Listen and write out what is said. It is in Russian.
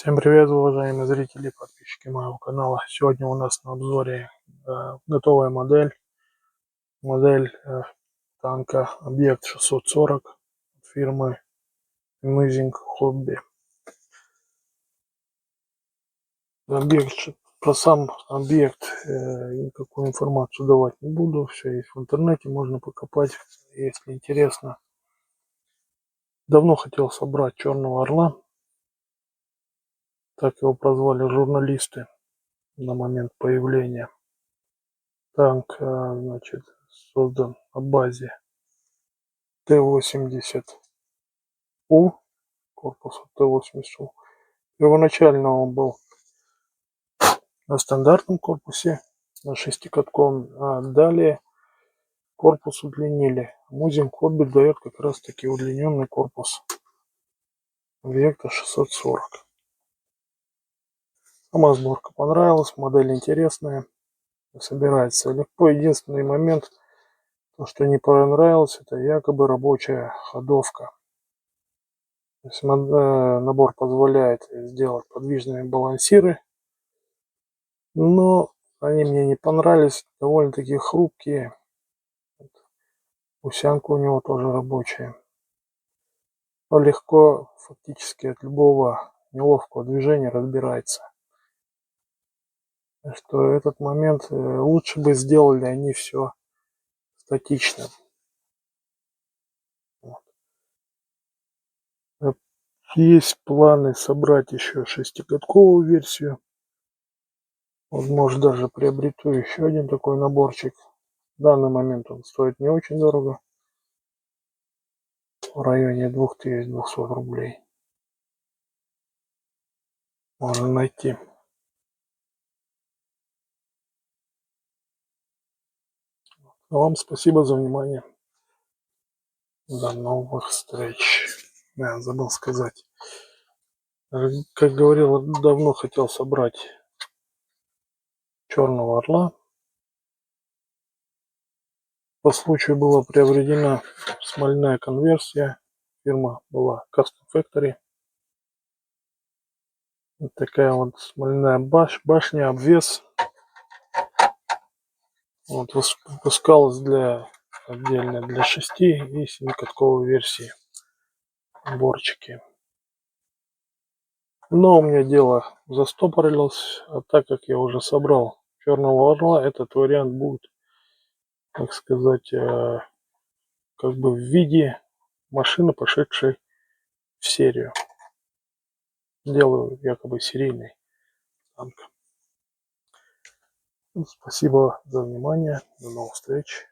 Всем привет, уважаемые зрители и подписчики моего канала. Сегодня у нас на обзоре готовая модель танка Объект 640 фирмы Музыка. Про сам объект никакую информацию давать не буду, все есть в интернете, можно покопать, если интересно. Давно хотел собрать черного орла, так его прозвали журналисты на момент появления. Танк, значит, создан на базе Т-80У, корпуса Т-80У. Первоначально он был на стандартном корпусе, на шестикатковом, а далее корпус удлинили. Музыка дает как раз таки удлиненный корпус Объекта 640. Сама сборка понравилась, модель интересная, собирается легко. Единственный момент, то, что не понравилось, это якобы рабочая ходовка. То есть набор позволяет сделать подвижные балансиры, но они мне не понравились, довольно-таки хрупкие. Усянка у него тоже рабочая. Но легко фактически от любого неловкого движения разбирается. Так что этот момент лучше бы сделали они все статично. Вот. Есть планы собрать еще шестикатковую версию. Возможно, даже приобрету еще один такой наборчик. В данный момент он стоит не очень дорого. В районе 2200 рублей. Можно найти. А вам спасибо за внимание. До новых встреч. Я забыл сказать. Как говорил, давно хотел собрать черного орла. По случаю была приобретена смольная конверсия. Фирма была Custom Factory. Вот такая вот смольная башня, обвес. Вот, выпускалась отдельно для 6 и 7-катковой версии сборчики. Но у меня дело застопорилось, а так как я уже собрал черного орла, этот вариант будет, так сказать, как бы в виде машины, пошедшей в серию. Делаю якобы серийный танк. Спасибо за внимание. До новых встреч.